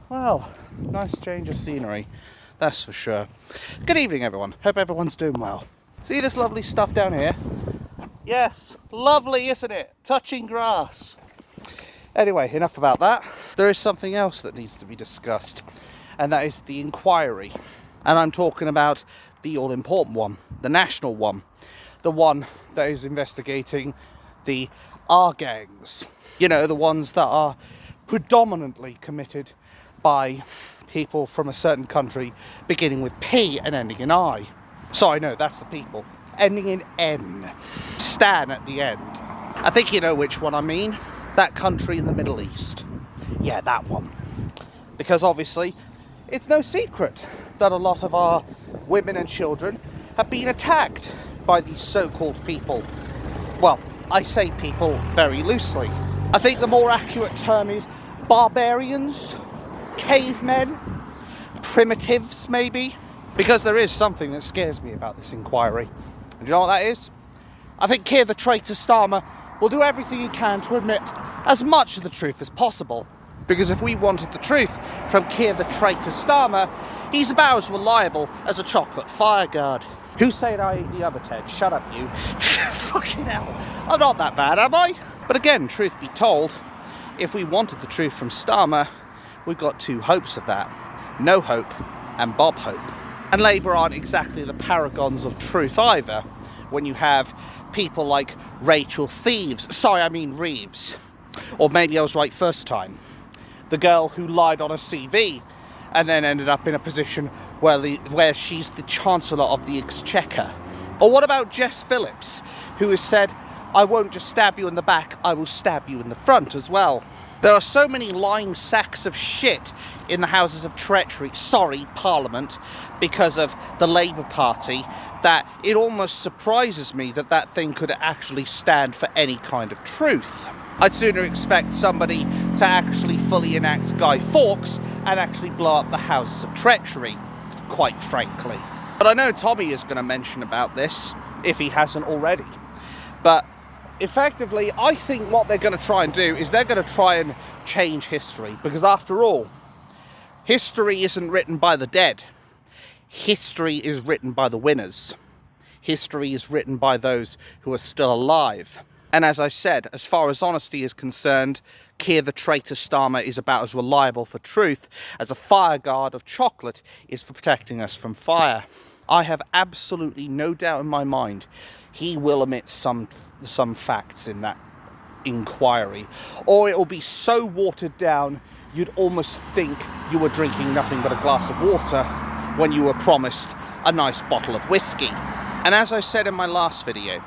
Well, nice change of scenery, that's for sure. Good evening, everyone. Hope everyone's doing well. See this lovely stuff down here? Yes, lovely, isn't it? Touching grass. Anyway, enough about that. There is something else that needs to be discussed, and that is the inquiry. And I'm talking about the all-important one, the national one, the one that is investigating the R gangs. You know, the ones that are predominantly committed by people from a certain country beginning with P and ending in I. So I know that's the people. Ending in N. Stan at the end. I think you know which one I mean. That country in the Middle East. Yeah, that one. Because obviously, it's no secret that a lot of our women and children have been attacked by these so-called people. Well, I say people very loosely. I think the more accurate term is barbarians, cavemen, primitives maybe. Because there is something that scares me about this inquiry. And you know what that is? I think Keir the traitor Starmer will do everything he can to admit as much of the truth as possible. Because if we wanted the truth from Keir the traitor Starmer, he's about as reliable as a chocolate fireguard. Who said I ate the other Ted? Shut up, you. Fucking hell. I'm not that bad, am I? But again, truth be told, if we wanted the truth from Starmer, we've got two hopes of that. No Hope and Bob Hope. And Labour aren't exactly the paragons of truth either, when you have people like Rachel Reeves. Or maybe I was right first time. The girl who lied on a CV and then ended up in a position where she's the Chancellor of the Exchequer. Or what about Jess Phillips, who has said, I won't just stab you in the back, I will stab you in the front as well. There are so many lying sacks of shit in the houses of treachery, Parliament, because of the Labour Party, that it almost surprises me that that thing could actually stand for any kind of truth. I'd sooner expect somebody to actually fully enact Guy Fawkes and actually blow up the houses of treachery, quite frankly. But I know Tommy is going to mention about this, if he hasn't already. But effectively, I think what they're going to try and do is they're going to try and change history. Because after all, history isn't written by the dead. History is written by the winners. History is written by those who are still alive. And as I said, as far as honesty is concerned, Keir the traitor Starmer is about as reliable for truth as a fireguard of chocolate is for protecting us from fire. I have absolutely no doubt in my mind he will omit some facts in that inquiry, or it will be so watered down you'd almost think you were drinking nothing but a glass of water when you were promised a nice bottle of whiskey. And as I said in my last video,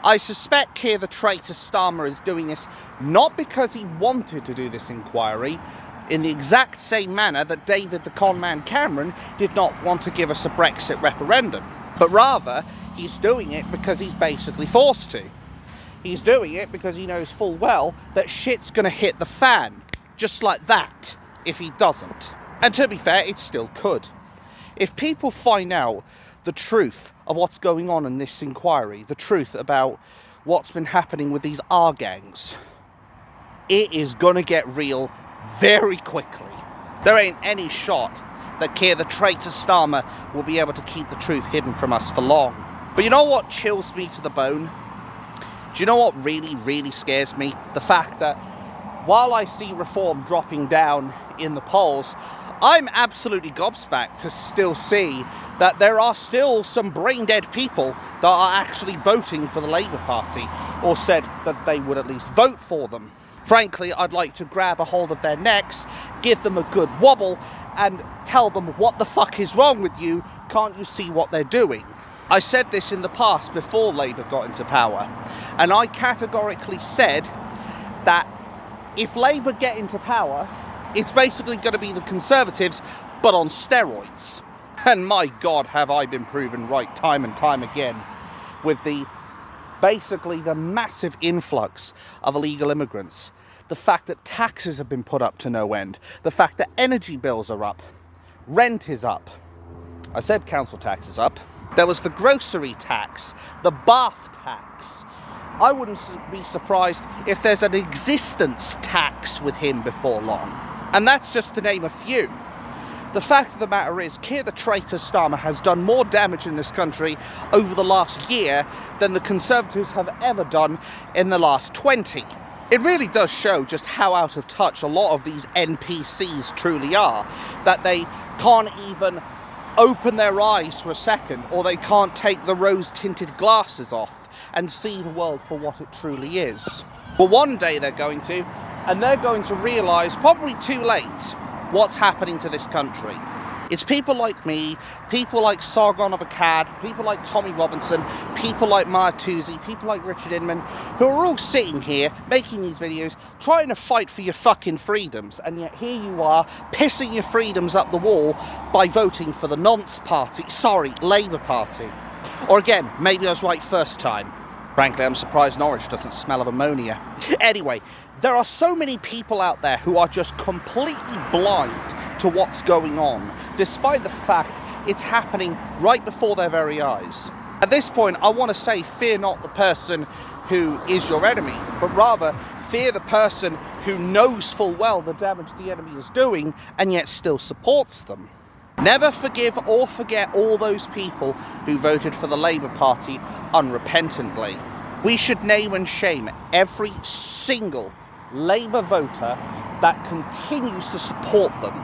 I suspect Keir the traitor Starmer is doing this not because he wanted to do this inquiry, in the exact same manner that David the Conman Cameron did not want to give us a Brexit referendum, but rather he's doing it because he's basically forced to. He's doing it because he knows full well that shit's gonna hit the fan, just like that, if he doesn't. And to be fair, it still could. If people find out the truth of what's going on in this inquiry, the truth about what's been happening with these R gangs, it is gonna get real very quickly. There ain't any shot that Keir the traitor Starmer will be able to keep the truth hidden from us for long. But you know what chills me to the bone? Do you know what really, really scares me? The fact that while I see reform dropping down in the polls, I'm absolutely gobsmacked to still see that there are still some brain-dead people that are actually voting for the Labour Party, or said that they would at least vote for them. Frankly, I'd like to grab a hold of their necks, give them a good wobble, and tell them, what the fuck is wrong with you? Can't you see what they're doing? I said this in the past before Labour got into power, and I categorically said that if Labour get into power, it's basically going to be the Conservatives, but on steroids. And my God, have I been proven right time and time again with basically the massive influx of illegal immigrants. The fact that taxes have been put up to no end. The fact that energy bills are up. Rent is up. I said council tax is up. There was the grocery tax, the bath tax. I wouldn't be surprised if there's an existence tax with him before long. And that's just to name a few. The fact of the matter is, Keir the traitor Starmer has done more damage in this country over the last year than the Conservatives have ever done in the last 20. It really does show just how out of touch a lot of these NPCs truly are, that they can't even open their eyes for a second, or they can't take the rose-tinted glasses off and see the world for what it truly is. But one day they're going to, and they're going to realise, probably too late, what's happening to this country. It's people like me, people like Sargon of Akkad, people like Tommy Robinson, people like Maya Toosey, people like Richard Inman, who are all sitting here making these videos trying to fight for your fucking freedoms, and yet here you are pissing your freedoms up the wall by voting for the nonce party, Labour Party. Or again, maybe I was right first time. Frankly, I'm surprised Norwich doesn't smell of ammonia. Anyway, there are so many people out there who are just completely blind to what's going on, despite the fact it's happening right before their very eyes. At this point, I want to say, fear not the person who is your enemy, but rather fear the person who knows full well the damage the enemy is doing and yet still supports them. Never forgive or forget all those people who voted for the Labour Party unrepentantly. We should name and shame every single Labour voter that continues to support them,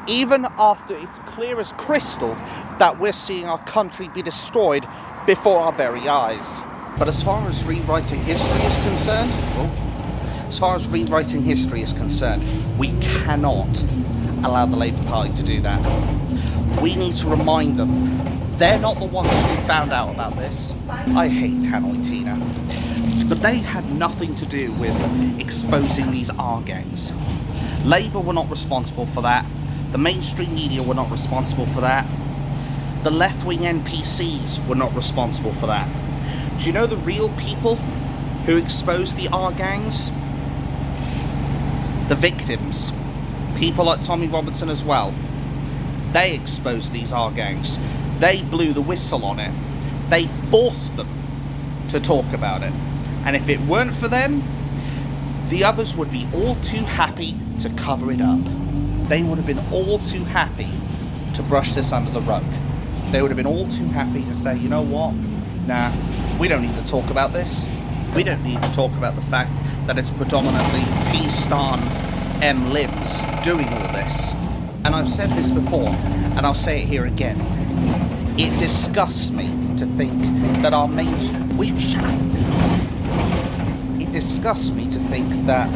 even after it's clear as crystal that we're seeing our country be destroyed before our very eyes. But as far as rewriting history is concerned, we cannot allow the Labour Party to do that. We need to remind them they're not the ones who found out about this. I hate Tannoy Tina. But they had nothing to do with exposing these R gangs. Labour were not responsible for that. The mainstream media were not responsible for that. The left-wing NPCs were not responsible for that. Do you know the real people who exposed the R gangs? The victims. People like Tommy Robinson as well. They exposed these R gangs. They blew the whistle on it. They forced them to talk about it. And if it weren't for them, the others would be all too happy to cover it up. They would have been all too happy to brush this under the rug. They would have been all too happy to say, you know what? Nah, we don't need to talk about this. We don't need to talk about the fact that it's predominantly P-Stan M-Libs doing all this. And I've said this before, and I'll say it here again. It disgusts me to think that our It disgusts me to think that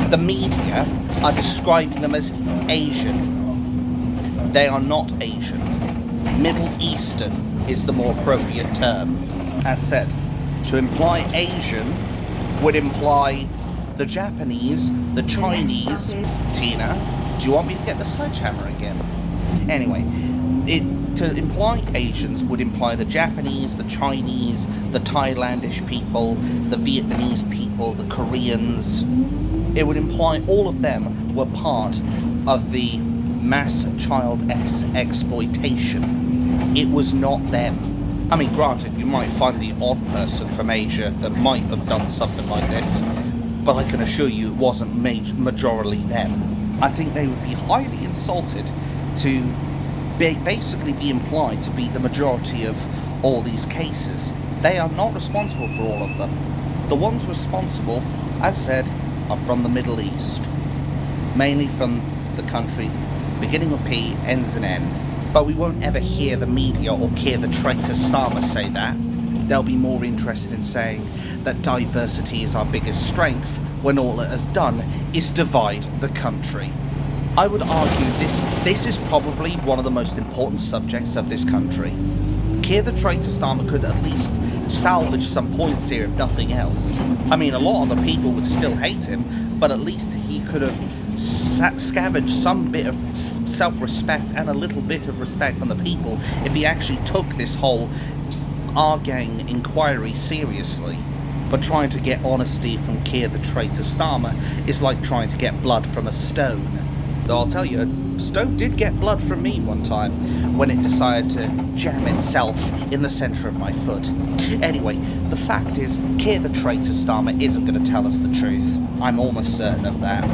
the media are describing them as Asian. They are not Asian. Middle Eastern is the more appropriate term. As said, to imply Asian would imply the Japanese, the Chinese. Tina, do you want me to get the sledgehammer again? Anyway, to imply Asians would imply the Japanese, the Chinese, the Thailandish people, the Vietnamese people, the Koreans. It would imply all of them were part of the mass child exploitation. It was not them. I mean, granted, you might find the odd person from Asia that might have done something like this, but I can assure you it wasn't majorly them. I think they would be highly insulted to basically be implied to be the majority of all these cases. They are not responsible for all of them. The ones responsible, as said, are from the Middle East. Mainly from the country beginning with P, ends in N. But we won't ever hear the media or Keir the traitor Starmer say that. They'll be more interested in saying that diversity is our biggest strength when all it has done is divide the country. I would argue this is probably one of the most important subjects of this country. Keir the traitor Starmer could at least salvage some points here, if nothing else. I mean, a lot of the people would still hate him, but at least he could have scavenged some bit of self-respect and a little bit of respect from the people if he actually took this whole R-gang inquiry seriously. But trying to get honesty from Keir the traitor Starmer is like trying to get blood from a stone. Though I'll tell you, a stone did get blood from me one time when it decided to jam itself in the centre of my foot. Anyway, the fact is, Keir the traitor Starmer isn't going to tell us the truth. I'm almost certain of that.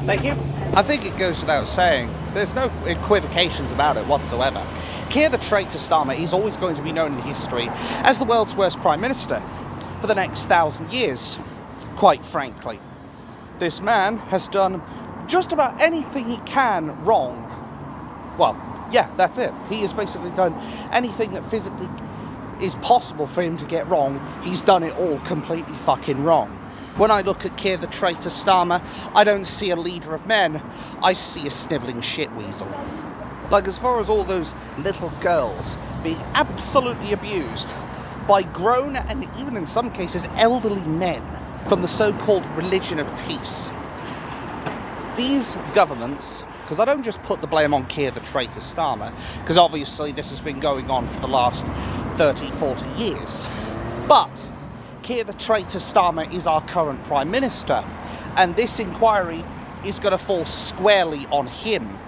Thank you. I think it goes without saying, there's no equivocations about it whatsoever. Keir the traitor Starmer is always going to be known in history as the world's worst Prime Minister for the next 1,000 years, quite frankly. This man has done just about anything he can wrong. Well, yeah, that's it. He has basically done anything that physically is possible for him to get wrong. He's done it all completely fucking wrong. When I look at Keir the traitor Starmer, I don't see a leader of men, I see a snivelling shitweasel. Like, as far as all those little girls being absolutely abused by grown and even in some cases elderly men from the so-called religion of peace. These governments, because I don't just put the blame on Keir the traitor Starmer, because obviously this has been going on for the last 30, 40 years, but Keir the traitor Starmer is our current Prime Minister, and this inquiry is going to fall squarely on him.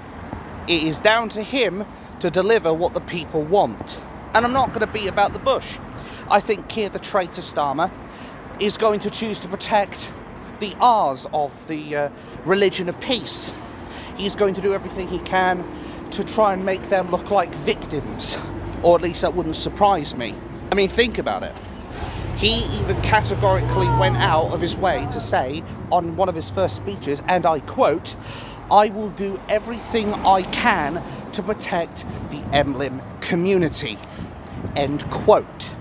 It is down to him to deliver what the people want. And I'm not going to beat about the bush. I think Keir the traitor Starmer is going to choose to protect the R's of the religion of peace. He's going to do everything he can to try and make them look like victims, or at least that wouldn't surprise me. I mean, think about it. He even categorically went out of his way to say on one of his first speeches, and I quote, "I will do everything I can to protect the Emlyn community," end quote.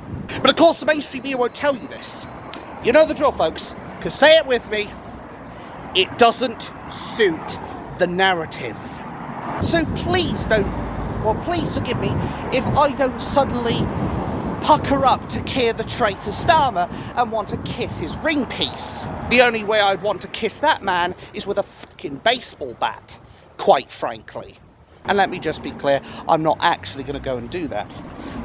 But of course the mainstream media won't tell you this. You know the drill, folks, because say it with me, it doesn't suit the narrative. So please forgive me if I don't suddenly pucker up to Keir the traitor Starmer and want to kiss his ring piece. The only way I'd want to kiss that man is with a fucking baseball bat, quite frankly. And let me just be clear, I'm not actually going to go and do that.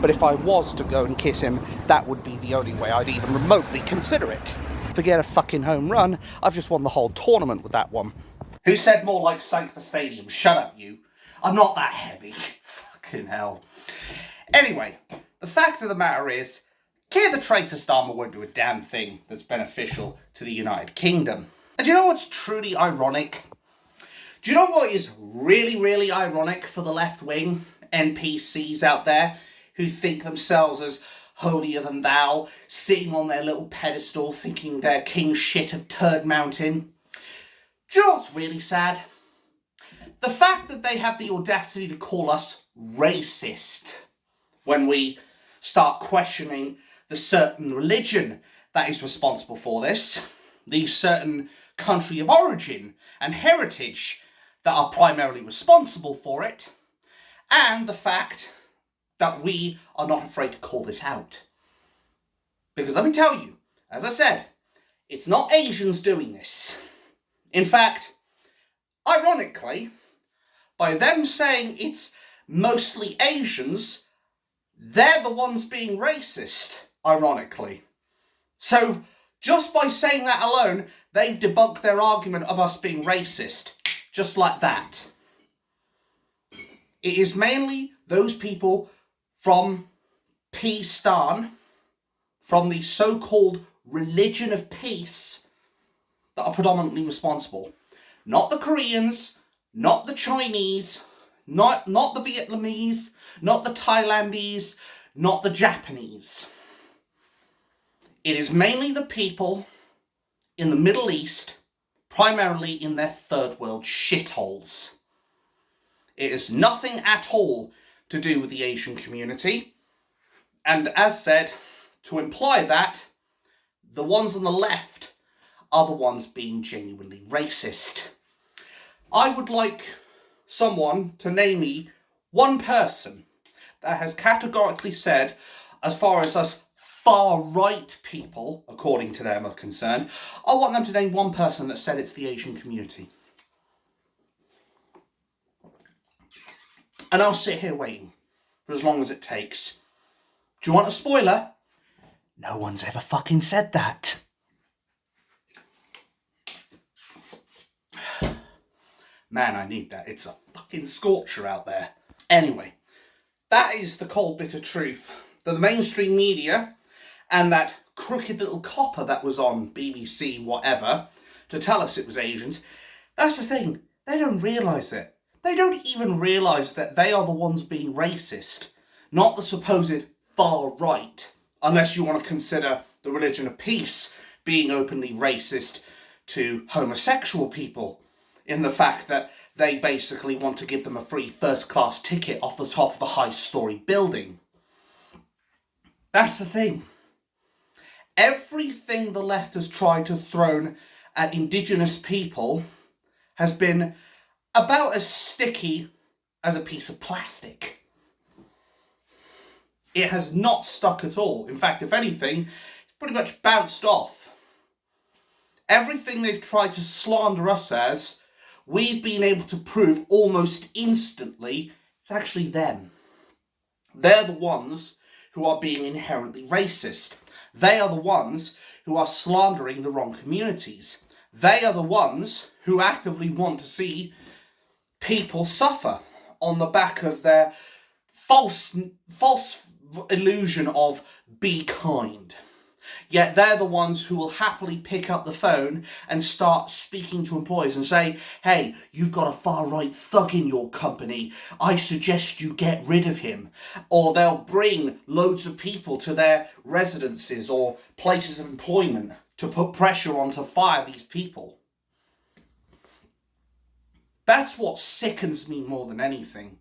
But if I was to go and kiss him, that would be the only way I'd even remotely consider it. Forget a fucking home run, I've just won the whole tournament with that one. Who said more like sank the stadium? Shut up, you. I'm not that heavy. Fucking hell. Anyway, the fact of the matter is, Keir the traitor Starmer won't do a damn thing that's beneficial to the United Kingdom. And do you know what's truly ironic? Do you know what is really, really ironic for the left-wing NPCs out there who think themselves as holier than thou, sitting on their little pedestal thinking they're king shit of Turd Mountain? Do you know what's really sad? The fact that they have the audacity to call us racist when we start questioning the certain religion that is responsible for this, the certain country of origin and heritage that are primarily responsible for it, and the fact that we are not afraid to call this out. Because let me tell you, as I said, it's not Asians doing this. In fact, ironically, by them saying it's mostly Asians, they're the ones being racist, ironically. So, just by saying that alone, they've debunked their argument of us being racist. Just like that. It is mainly those people from Peace-stan, from the so-called religion of peace, that are predominantly responsible. Not the Koreans, not the Chinese, not the Vietnamese, not the Thailandese, not the Japanese. It is mainly the people in the Middle East, primarily in their third world shitholes. It has nothing at all to do with the Asian community. And as said, to imply that, the ones on the left are the ones being genuinely racist. I would like someone to name me one person that has categorically said, as far as us far-right people, according to them, are concerned, I want them to name one person that said it's the Asian community. And I'll sit here waiting for as long as it takes. Do you want a spoiler? No one's ever fucking said that. Man, I need that. It's a fucking scorcher out there. Anyway, that is the cold bitter truth. That the mainstream media and that crooked little copper that was on BBC whatever to tell us it was Asians, that's the thing. they don't realise it. They don't even realise that they are the ones being racist, not the supposed far right, unless you want to consider the religion of peace being openly racist to homosexual people, in the fact that they basically want to give them a free first-class ticket off the top of a high-storey building. That's the thing. Everything the left has tried to throw at Indigenous people has been about as sticky as a piece of plastic. It has not stuck at all. In fact, if anything, it's pretty much bounced off. Everything they've tried to slander us as, we've been able to prove almost instantly it's actually them. They're the ones who are being inherently racist. They are the ones who are slandering the wrong communities. They are the ones who actively want to see people suffer on the back of their false illusion of be kind. Yet they're the ones who will happily pick up the phone and start speaking to employees and say, hey, you've got a far-right thug in your company. I suggest you get rid of him. Or they'll bring loads of people to their residences or places of employment to put pressure on to fire these people. That's what sickens me more than anything.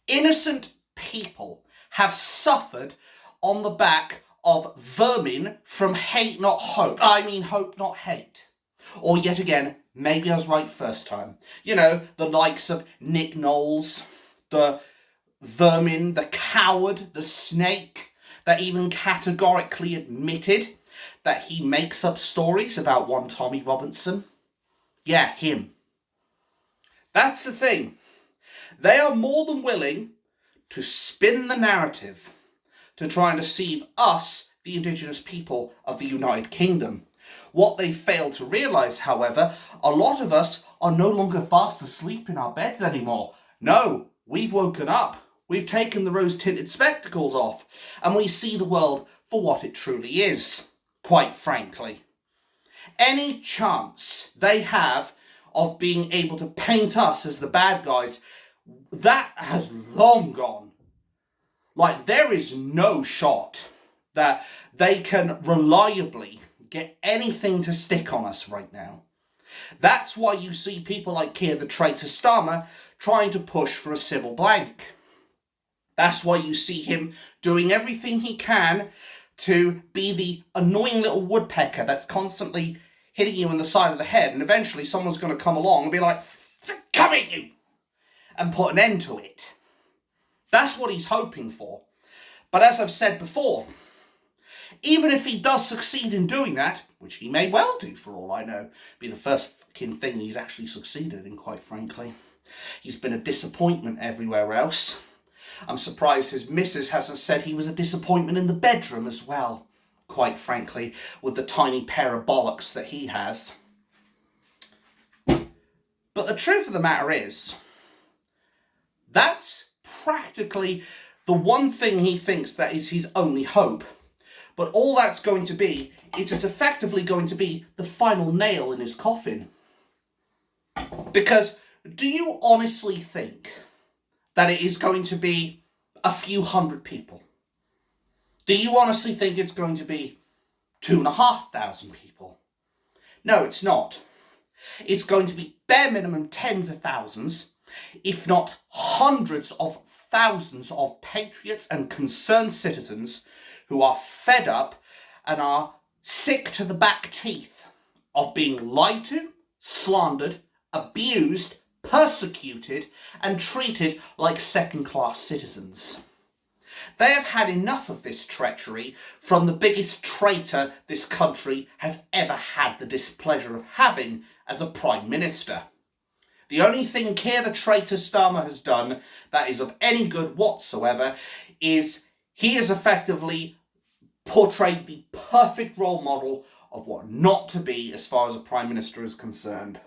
Innocent people have suffered on the back of vermin from hate not hope. I mean hope not hate. Or yet again, maybe I was right first time. You know, the likes of Nick Knowles, the vermin, the coward, the snake, that even categorically admitted that he makes up stories about one Tommy Robinson. Yeah, him. That's the thing. They are more than willing to spin the narrative to try and deceive us, the Indigenous people of the United Kingdom. What they fail to realise, however, a lot of us are no longer fast asleep in our beds anymore. No, we've woken up. We've taken the rose-tinted spectacles off, and we see the world for what it truly is, quite frankly. Any chance they have of being able to paint us as the bad guys, that has long gone. Like, there is no shot that they can reliably get anything to stick on us right now. That's why you see people like Keir the Traitor Starmer trying to push for a civil blank. That's why you see him doing everything he can to be the annoying little woodpecker that's constantly hitting you in the side of the head, and eventually someone's going to come along and be like, come at you, and put an end to it. That's what he's hoping for. But as I've said before, even if he does succeed in doing that, which he may well do for all I know, be the first fucking thing he's actually succeeded in, quite frankly. He's been a disappointment everywhere else. I'm surprised his missus hasn't said he was a disappointment in the bedroom as well, quite frankly, with the tiny pair of bollocks that he has. But the truth of the matter is, that's practically the one thing he thinks that is his only hope. But all that's going to be, it's effectively going to be the final nail in his coffin. Because do you honestly think that it is going to be a few hundred people? Do you honestly think it's going to be 2,500 people? No, it's not. It's going to be bare minimum tens of thousands, if not hundreds of thousands of patriots and concerned citizens who are fed up and are sick to the back teeth of being lied to, slandered, abused, persecuted, and treated like second-class citizens. They have had enough of this treachery from the biggest traitor this country has ever had the displeasure of having as a Prime Minister. The only thing Keir the Traitor Starmer has done that is of any good whatsoever is he has effectively portrayed the perfect role model of what not to be as far as a Prime Minister is concerned.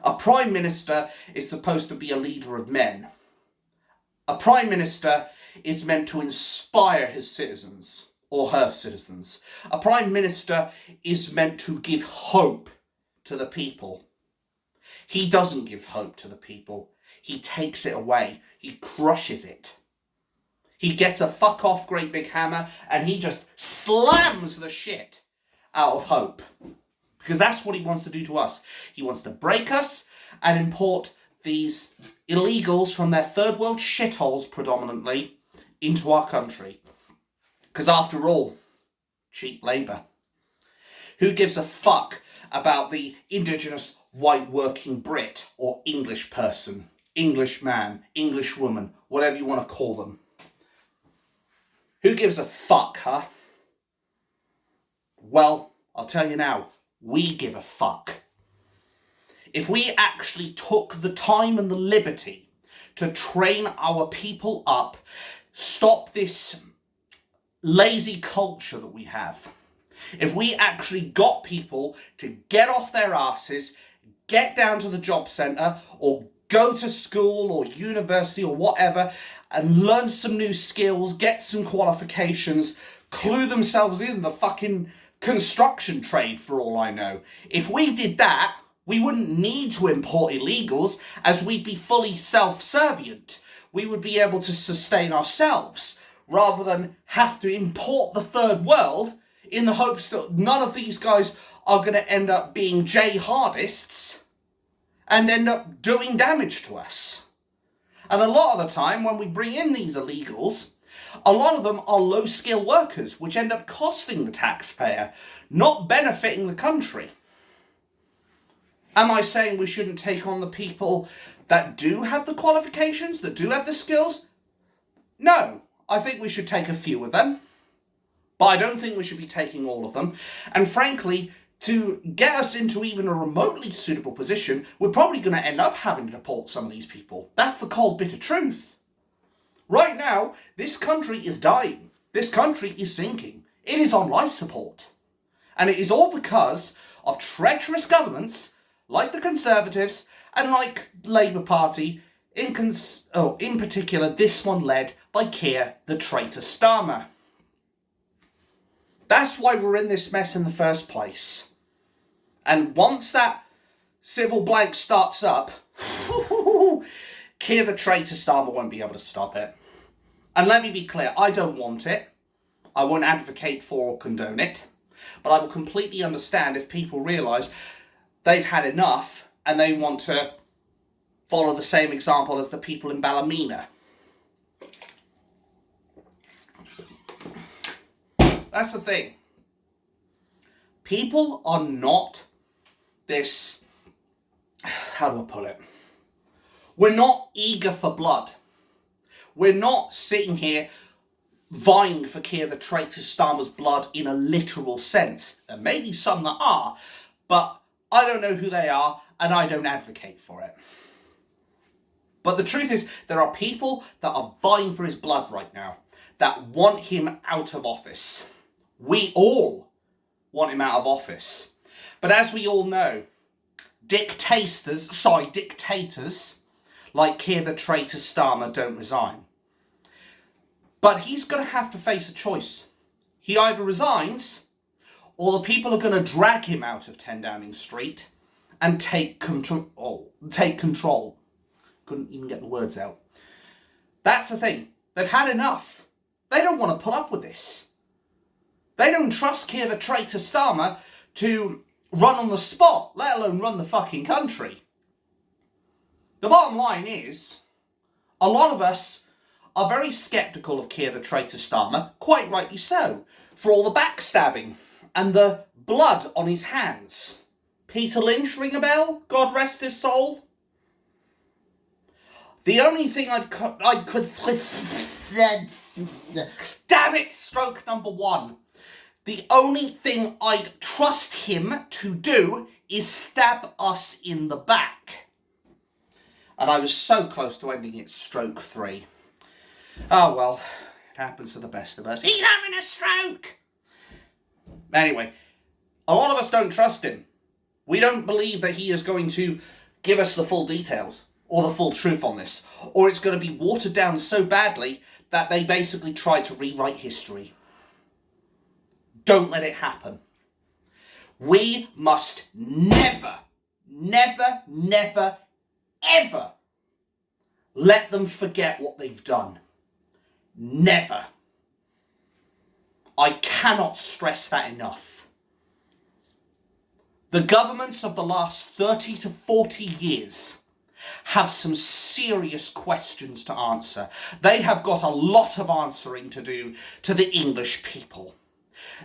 A Prime Minister is supposed to be a leader of men. A Prime Minister is meant to inspire his citizens, or her citizens. A Prime Minister is meant to give hope to the people. He doesn't give hope to the people. He takes it away. He crushes it. He gets a fuck off great big hammer and he just slams the shit out of hope. Because that's what he wants to do to us. He wants to break us and import these illegals from their third world shitholes predominantly into our country. Because after all, cheap labour. Who gives a fuck about the indigenous white working Brit or English person, English man, English woman, whatever you want to call them? Who gives a fuck, huh? Well, I'll tell you now, we give a fuck. If we actually took the time and the liberty to train our people up, stop this lazy culture that we have, if we actually got people to get off their asses, get down to the job centre or go to school or university or whatever and learn some new skills, get some qualifications, clue themselves in the fucking construction trade for all I know. If we did that, we wouldn't need to import illegals as we'd be fully self-servient. We would be able to sustain ourselves rather than have to import the third world in the hopes that none of these guys are going to end up being jihadists and end up doing damage to us. And a lot of the time when we bring in these illegals, a lot of them are low-skill workers, which end up costing the taxpayer, not benefiting the country. Am I saying we shouldn't take on the people that do have the qualifications, that do have the skills? No, I think we should take a few of them, but I don't think we should be taking all of them. And frankly, to get us into even a remotely suitable position, we're probably going to end up having to deport some of these people. That's the cold, bitter truth. Right now, this country is dying. This country is sinking. It is on life support. And it is all because of treacherous governments like the Conservatives and like Labour Party, in particular this one led by Keir the traitor Starmer. That's why we're in this mess in the first place. And once that civil blank starts up, Keir the traitor Starmer won't be able to stop it. And let me be clear, I don't want it. I won't advocate for or condone it. But I will completely understand if people realise they've had enough and they want to follow the same example as the people in Ballymena. That's the thing. People are not this, how do I put it? We're not eager for blood. We're not sitting here vying for Keir the traitor Starmer's blood in a literal sense. There may be some that are, but I don't know who they are and I don't advocate for it. But the truth is, there are people that are vying for his blood right now, that want him out of office. We all want him out of office. But as we all know, dictators like Keir the traitor Starmer don't resign. But he's going to have to face a choice. He either resigns, or the people are going to drag him out of 10 Downing Street and take control. Couldn't even get the words out. That's the thing. They've had enough. They don't want to put up with this. They don't trust Keir the traitor Starmer to run on the spot, let alone run the fucking country. The bottom line is, a lot of us are very sceptical of Keir the traitor Starmer, quite rightly so, for all the backstabbing and the blood on his hands. Peter Lynch, ring a bell? God rest his soul. The only thing I could damn it, stroke number one. The only thing I'd trust him to do is stab us in the back. And I was so close to ending it stroke 3. Oh well, it happens to the best of us. He's having a stroke! Anyway, a lot of us don't trust him. We don't believe that he is going to give us the full details or the full truth on this, or it's going to be watered down so badly that they basically try to rewrite history. Don't let it happen. We must never, never, never, ever let them forget what they've done. Never. I cannot stress that enough. The governments of the last 30 to 40 years have some serious questions to answer. They have got a lot of answering to do to the English people.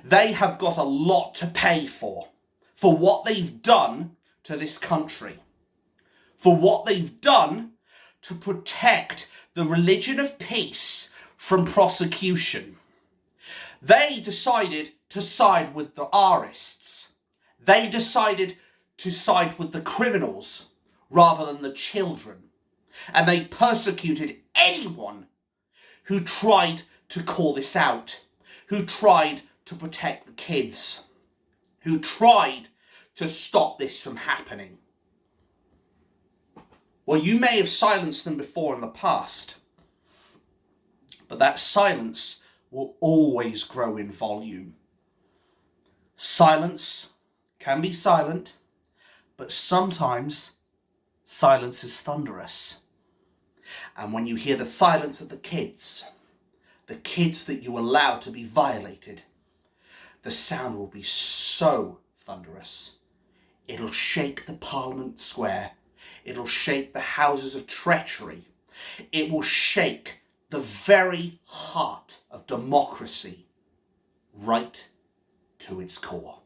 They have got a lot to pay for what they've done to this country, for what they've done to protect the religion of peace from prosecution. They decided to side with the Arists. They decided to side with the criminals rather than the children. And they persecuted anyone who tried to call this out, who tried to protect the kids, who tried to stop this from happening. Well, you may have silenced them before in the past, but that silence will always grow in volume. Silence can be silent, but sometimes silence is thunderous. And when you hear the silence of the kids that you allowed to be violated, the sound will be so thunderous. It'll shake the Parliament Square. It'll shake the houses of treachery. It will shake the very heart of democracy right to its core.